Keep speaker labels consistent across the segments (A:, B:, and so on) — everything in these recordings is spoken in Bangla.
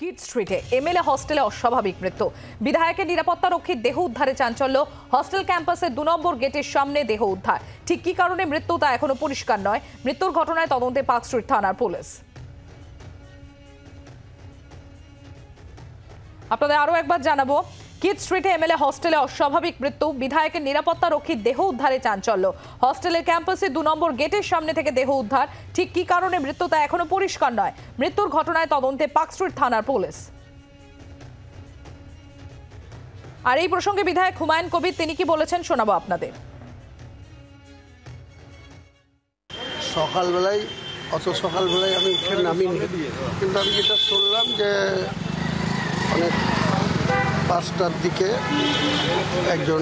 A: কিড স্ট্রিটে এমএলএ হস্টেলে অস্বাভাবিক মৃত্যু। বিধায়কের নিরাপত্তা রক্ষীর দেহ উদ্ধারে চাঞ্চল্য। হস্টেল ক্যাম্পাসের 2 নম্বর গেটের সামনে দেহ উদ্ধার। ঠিক কি কারণে মৃত্যু তা এখনো পরিষ্কার নয়। মৃত্যুর ঘটনায় তদন্তে পার্ক স্ট্রিট থানার পুলিশ। আপনাদের আরো একবার জানাবো, কিড স্ট্রিটে এমএলএ হস্টেলে অস্বাভাবিক মৃত্যু। বিধায়কের নিরাপত্তা রক্ষীর দেহ উদ্ধারে চাঞ্চল্য। হস্টেলের ক্যাম্পাসে 2 নম্বর গেটের সামনে থেকে দেহ উদ্ধার। ঠিক কি কারণে মৃত্যু তা এখনো পরিষ্কার নয়। মৃত্যুর ঘটনায় তদন্তে পার্ক স্ট্রিট থানার পুলিশ। আর এই প্রসঙ্গে বিধায়ক হুমায়ুন কবির তিনি কি বলেছেন শোনাবো আপনাদের।
B: অত সকালবেলায় আমি উঠে নামিনি, কিন্তু আমি যেটা শুনলাম যে অনেক 5টার দিকে একজন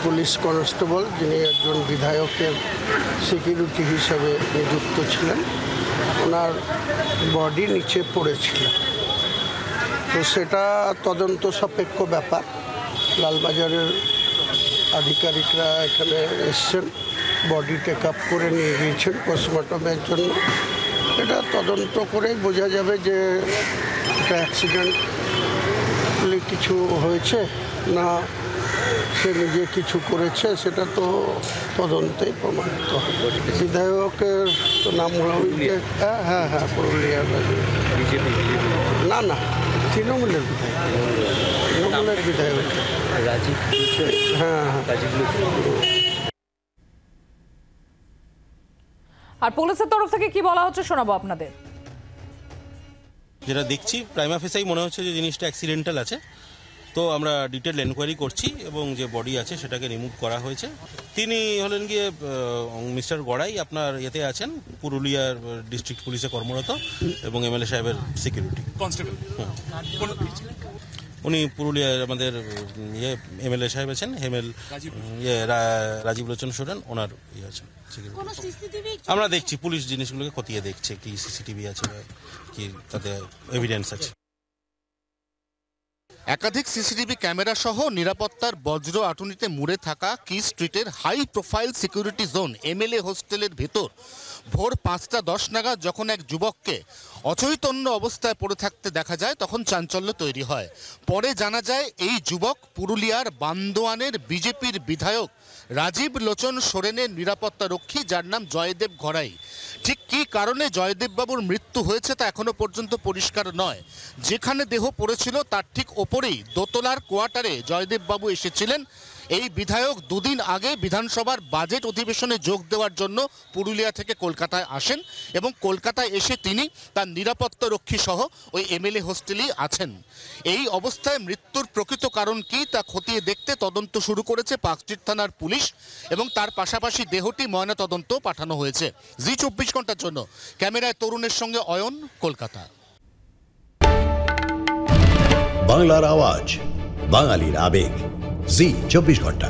B: পুলিশ কনস্টেবল, যিনি একজন বিধায়কের সিকিউরিটি হিসেবে নিযুক্ত ছিলেন, ওনার বডি নিচে পড়েছিল। তো সেটা তদন্ত সাপেক্ষ ব্যাপার। লালবাজারের আধিকারিকরা এখানে এসছেন, বডি টেক আপ করে নিয়ে গিয়েছেন পোস্টমর্টমের জন্য। এটা তদন্ত করে বোঝা যাবে যে এটা অ্যাক্সিডেন্ট কিছু হয়েছে না সে নিজে কিছু করেছে, সেটা তো তদন্তেই প্রমাণিত হবে। বিধায়কের তো নাম হলো হ্যাঁ পুরুলিয়ার না তৃণমূলের বিধায়ক রাজীব। হ্যাঁ।
A: আর পুলিশের তরফ থেকে কি বলা হচ্ছে শোনাবো আপনাদের।
C: যেটা দেখছি প্রাইমা ফেসাই মনে হচ্ছে যে জিনিসটা অ্যাক্সিডেন্টাল আছে। তো আমরা ডিটেল এনকোয়ারি করছি এবং যে বডি আছে সেটাকে রিমুভ করা হয়েছে। তিনি হলেন গিয়ে মিস্টার গড়াই, আপনার এতে আছেন পুরুলিয়ার ডিস্ট্রিক্ট পুলিশে কর্মরত এবং এমএলএ সাহেবের সিকিউরিটি কনস্টেবল। উনি পুরুলিয়ার আমাদের এমএলএ সাহেব আছেন, রাজীব লোচন সোরেন, ওনার আছেন সিকিউরিটি। আমরা দেখছি, পুলিশ জিনিসগুলোকে খতিয়ে দেখছে কি সিসিটিভি আছে কি তাতে এভিডেন্স আছে।
D: একাধিক সিসিটিভি ক্যামেরা সহ নিরাপত্তার বজ্র আটুনিতে মুড়ে থাকা কি স্ট্রিটের high profile security zone MLA হোস্টেলের ভেতর ভোর 5:10 নাগাদ যখন এক যুবককে অচৈতন্য অবস্থায় পড়ে থাকতে দেখা যায়, তখন চাঞ্চল্য তৈরি হয়। পরে জানা যায় এই যুবক পুরুলিয়ার বান্দোয়ানের বিজেপির বিধায়ক রাজীব লোচন সোরেনের নিরাপত্তা রক্ষী, যার নাম জয়দেব গড়াই। ঠিক কী কারণে জয়দেববাবুর মৃত্যু হয়েছে তা এখনো পর্যন্ত পরিষ্কার নয়। যেখানে দেহ পড়েছিল তার ঠিক ওপরেই দোতলার কোয়ার্টারে জয়দেববাবু এসেছিলেন। এই বিধায়ক 2 দিন আগে বিধানসভার বাজেট অধিবেশনে যোগ দেওয়ার জন্য পুরুলিয়া থেকে কলকাতায় আসেন এবং কলকাতায় এসে তিনি তার নিরাপত্তা রক্ষী সহ ওই এমএলএ হোস্টেলেই আছেন। এই অবস্থায় মৃত্যুর প্রকৃত কারণ কি তা খতিয়ে দেখতে তদন্ত শুরু করেছে পার্ক স্ট্রিট থানার পুলিশ এবং তার পাশাপাশি দেহটি ময়না তদন্ত পাঠানো হয়েছে। জি 24 ঘন্টার জন্য ক্যামেরায় তরুণের সঙ্গে অয়ন, কলকাতা।
E: বাংলার আওয়াজ, বাঙালির আবেগ, জি 24 ঘন্টা।